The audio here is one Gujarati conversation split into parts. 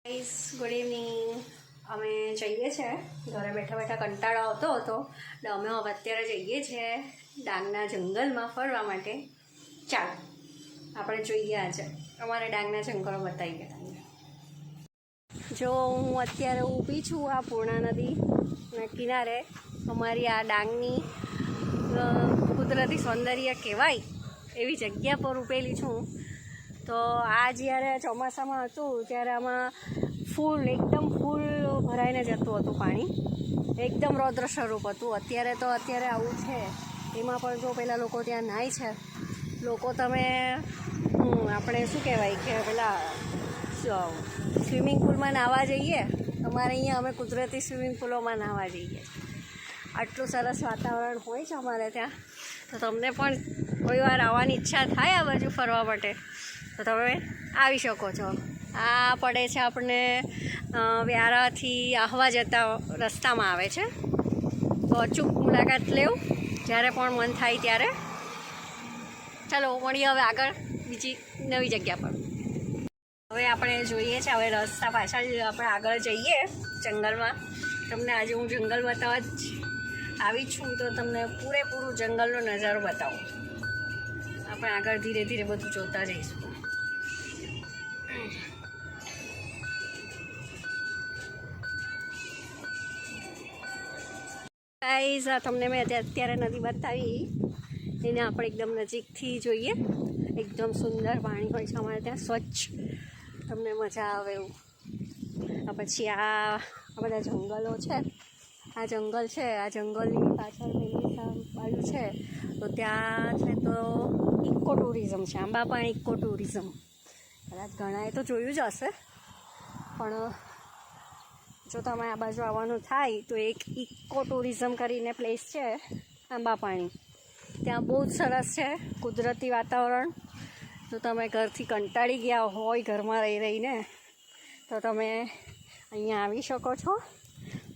Guys good evening. અમે જઈએ છીએ, ઘરે બેઠા બેઠા કંટાળો આવતો હતો એટલે અમે હવે અત્યારે જઈએ છીએ ડાંગના જંગલમાં ફરવા માટે. ચાલો આપણે જોઈએ આજે અમારે ડાંગના જંગલો બતાવી ગયા. જો હું અત્યારે ઊભી છું આ પૂર્ણા નદીના કિનારે. અમારી આ ડાંગની કુદરતી સૌંદર્ય કહેવાય એવી જગ્યા પર ઊભેલી છું. તો આ જ્યારે ચોમાસામાં હતું ત્યારે આમાં એકદમ ફૂલ ભરાઈને જતું હતું પાણી, એકદમ રૌદ્ર સ્વરૂપ હતું. અત્યારે આવું છે. એમાં પણ જો પેલા લોકો ત્યાં નાય છે. લોકો તમે આપણે શું કહેવાય કે પેલા સ્વિમિંગ પુલમાં નાહવા જઈએ, અમારે અહીંયા અમે કુદરતી સ્વિમિંગ પુલોમાં નાહવા જઈએ. આટલું સરસ વાતાવરણ હોય છે અમારે ત્યાં. તો તમને પણ કોઈ વાર આવવાની ઈચ્છા થાય આ બાજુ ફરવા માટે તો તમે આવી શકો છો. આ પડે છે આપણને વ્યારાથી આહવા જતા રસ્તામાં આવે છે. તો અચૂક મુલાકાત લેવું જ્યારે પણ મન થાય ત્યારે. ચાલો મળીએ હવે આગળ બીજી નવી જગ્યા પર. હવે આપણે જોઈએ છે હવે રસ્તા પાછા આપણે આગળ જઈએ જંગલમાં. તમને આજે હું જંગલ બતાવવા જ આવી છું, તો તમને પૂરેપૂરું જંગલનો નજારો બતાવું. આપણે આગળ ધીરે ધીરે બધું જોતા જઈશું. ગાઈઝ આ તમને મેં અત્યારે નદી બતાવી, એને આપણે એકદમ નજીકથી જોઈએ. એકદમ સુંદર પાણી હોય છે અમારે ત્યાં, સ્વચ્છ, તમને મજા આવે એવું. પછી આ બધા જંગલો છે. આ જંગલ છે, આ જંગલની પાછળ પેલી બાજુ છે તો ત્યાં છે તો ઇકો ટુરિઝમ છે, આંબાપાણી ઇકો ટુરિઝમ. કદાચ ઘણાએ તો જોયું જ હશે, પણ જો તમે આ બાજુ આવવાનું થાય તો એક ઇકો ટુરિઝમ કરીને પ્લેસ છે આંબાપાણી. ત્યાં બહુ જ સરસ છે કુદરતી વાતાવરણ. જો તમે ઘરથી કંટાળી ગયા હોય ઘરમાં રહી રહીને તો તમે અહીંયા આવી શકો છો.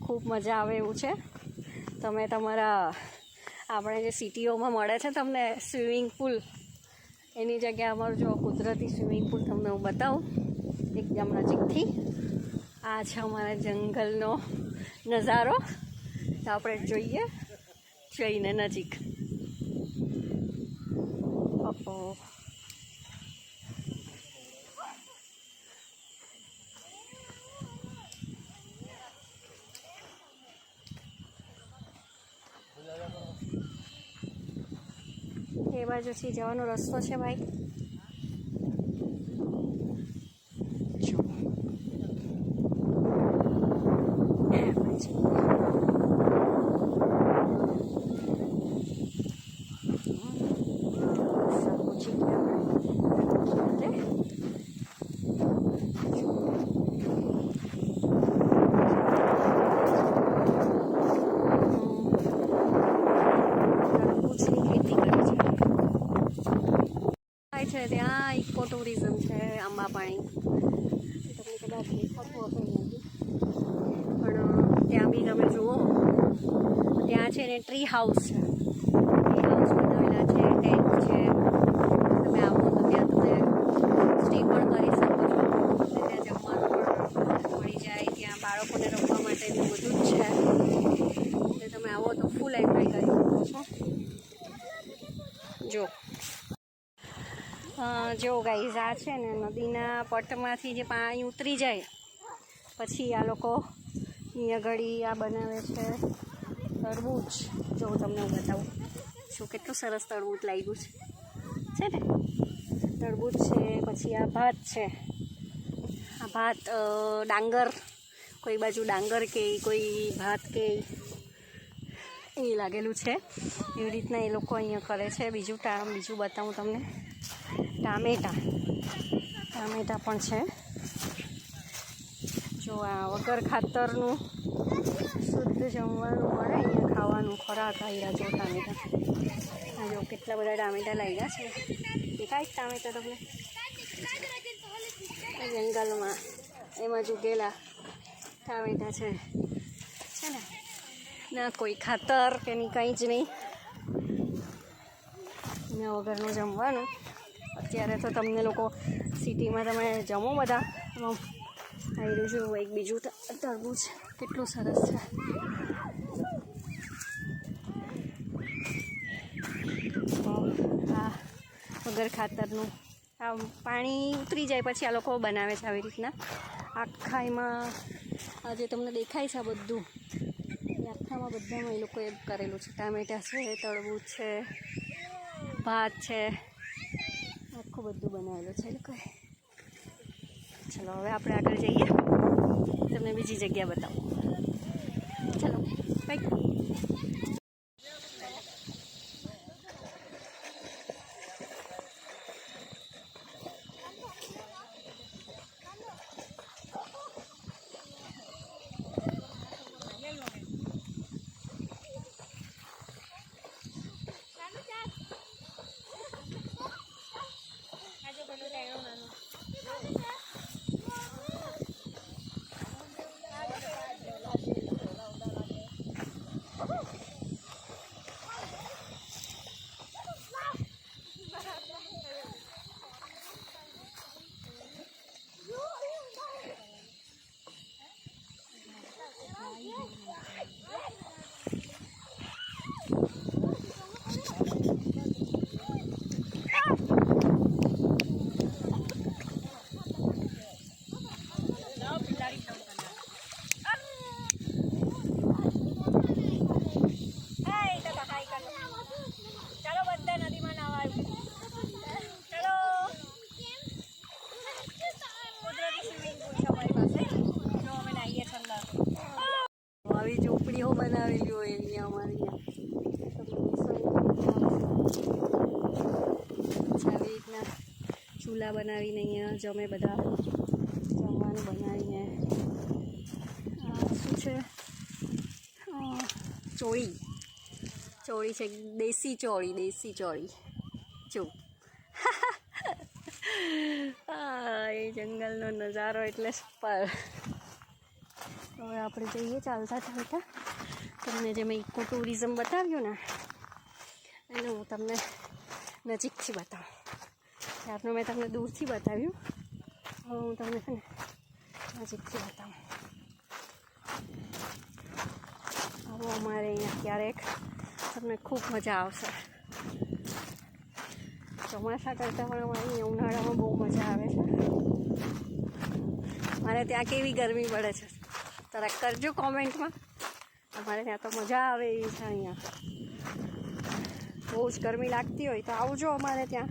ખૂબ મજા આવે એવું છે. તમે તમારા આપણે જે સિટીઓમાં મળે છે તમને સ્વિમિંગ પુલ, એની જગ્યાએ અમારું જો કુદરતી સ્વિમિંગ પુલ તમને હું બતાવું એકદમ નજીકથી. આ છે અમારા જંગલનો નજારો. તો આપણે જોઈએ જઈને નજીક. ઓહો, એ બાજુથી જવાનો રસ્તો છે ભાઈ. છે ત્યાં ઇકો ટુરિઝમ છે આંબાપાણી. તમને કદાચ દેખાતું હશે નહીં, પણ ત્યાં બી તમે જુઓ. ત્યાં છે ને ટ્રી હાઉસ છે, ટ્રી હાઉસ બનાવેલા છે, ટેન્ટ છે. તમે આવો તો ત્યાં તમે સ્ટે પણ કરી શકો છો. ત્યાં જમવાનું પણ મળી જાય, ત્યાં બાળકોને રમવા માટેનું બધું જ છે. એટલે તમે આવો તો ફૂલ એન્જોય કરી શકો છો. જો ગાઈઝ આ છે ને નદીના પટમાંથી જે પાણી ઉતરી જાય પછી આ લોકો અહીંયા ઘડી આ બનાવે છે તરબૂચ. જો તમને હું બતાવું છું કેટલું સરસ તરબૂચ લાગ્યું છે ને. તરબૂચ છે, પછી આ ભાત છે. આ ભાત ડાંગર, કોઈ બાજુ ડાંગર કે કોઈ ભાત કે એ લાગેલું છે. એવી રીતના એ લોકો અહીંયા કરે છે. બીજું બતાવું તમને. ટામેટા પણ છે. જો આ વગર ખાતરનું શુદ્ધ જમવાનું મળે અહીંયા, ખાવાનું ખોરાક આવ્યા. જો ટામેટા, આ જો કેટલા બધા ટામેટા લાગ્યા છે. દેખાય જ ટામેટા તમને જંગલમાં એમાં ચૂકેલા ટામેટા છે ને. ના કોઈ ખાતર કે ની કંઈ જ નહીં, એના વગરનું જમવાનું. અત્યારે તો તમને લોકો સિટીમાં તમે જમો બધા આવ્યું જો એક બીજું તરબૂચ કેટલું સરસ છે. આ વગર ખાતરનું આ પાણી ઉતરી જાય પછી આ લોકો બનાવે છે આવી રીતના. આખા એમાં આ જે તમને દેખાય છે આ બધું એ આખામાં બધામાં એ લોકોએ કરેલું છે. ટામેટાં છે, તરબૂચ છે, ભાત છે, આખું બધું બનાવેલું છે એ લોકોએ. ચલો હવે આપણે આગળ જઈએ, તમને બીજી જગ્યા બતાવું. ચલો બાય. આવી ઝૂંપડીઓ બનાવેલી હોય અહીંયા અમારી આવી રીતના ચૂલા બનાવીને અહીંયા જમે બધા, જમવાનું બનાવીને. શું છે ચોળી છે, દેશી ચોળી જો. એ જંગલનો નજારો એટલે સુપર. હવે આપણે જઈએ ચાલતા ચાલતા. તમને જે મેં ઇકો ટુરિઝમ બતાવ્યું ને એને હું તમને નજીકથી બતાવું. ત્યારનું મેં તમને દૂરથી બતાવ્યું, હવે હું તમને છે ને નજીકથી બતાવું. આવો અમારે અહીંયા ક્યારેક, તમને ખૂબ મજા આવશે. ચોમાસા કરતાં પણ અમારે અહીંયા ઉનાળામાં બહુ મજા આવે છે. મારે ત્યાં કેવી ગરમી પડે છે તરક કરજો કોમેન્ટમાં. અમારે ત્યાં તો મજા આવે એવી છે. અહીંયા બહુ જ ગરમી લાગતી હોય તો આવજો અમારે ત્યાં,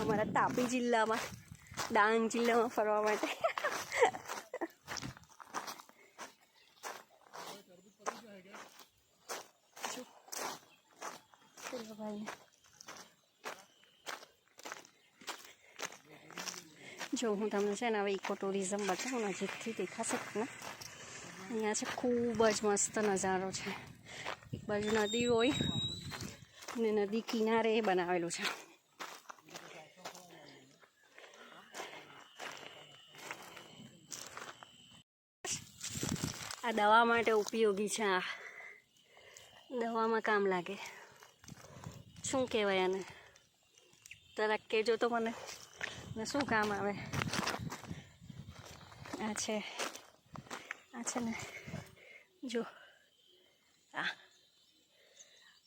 અમારા તાપી જિલ્લામાં, ડાંગ જિલ્લામાં ફરવા માટે. ચલો ભાઈ, જો હું તમને છે ને હવે ઇકો ટુરિઝમ બતાવું, નજીકથી દેખાશે તમને. અહીંયા છે ખૂબ જ મસ્ત નજારો છે. એક બાજુ નદી હોય અને નદી કિનારે બનાવેલું છે. આ દવા માટે ઉપયોગી છે. આ દવામાં કામ લાગે. શું કહેવાય આને? જરાક કહેજો તો મને, શું કામ આવે? આ છે ને જો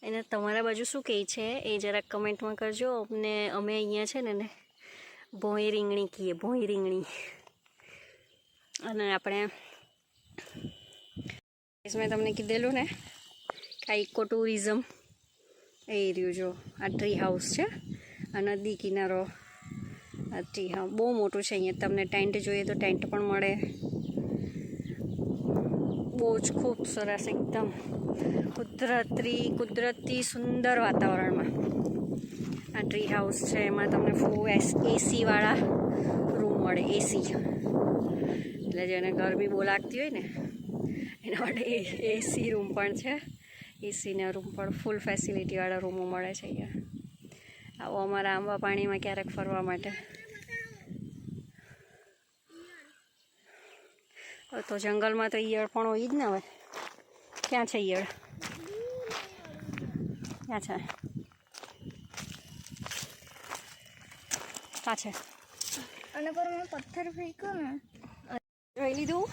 એને તમારા બાજુ શું કહે છે એ જરાક કમેન્ટમાં કરજો. અમે અહીંયા છે ને ભોંય રીંગણી કહીએ, ભોંય રીંગણી. અને આપણે મેં તમને કીધેલું ને કે આ ઇકો ટુરિઝમ એ રહ્યું. જો આ ટ્રી હાઉસ છે, આ નદી કિનારો. આ ટ્રી હાઉસ બહુ મોટું છે. અહીંયા તમને ટેન્ટ જોઈએ તો ટેન્ટ પણ મળે. બહુ જ ખૂબ સરસ, એકદમ કુદરતી સુંદર વાતાવરણમાં આ ટ્રી હાઉસ છે. એમાં તમને ફૂલ એસીવાળા રૂમ મળે. એસી એટલે જેને ગરમી બહુ લાગતી હોય ને એના માટે એસી રૂમ પણ છે. એસીના રૂમ પણ ફૂલ ફેસિલિટીવાળા રૂમો મળે છે અહીંયા. આવો અમારા આંબા પાણીમાં ક્યારેક ફરવા માટે. તો જંગલમાં તો ઈયળ પણ હોય જ ને. હવે ક્યાં છે ઈયળ? ક્યાં છે? ક્યાં છે? અને પર મેં પથ્થર ફેંક્યો ને જોઈ લીધું.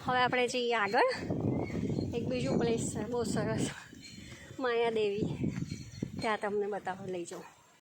હવે આપણે જઈએ આગળ. એક બીજું પ્લેસ છે બહુ સરસ, માયાદેવી, ત્યાં તમને બતાવવા લઈ જાઉં.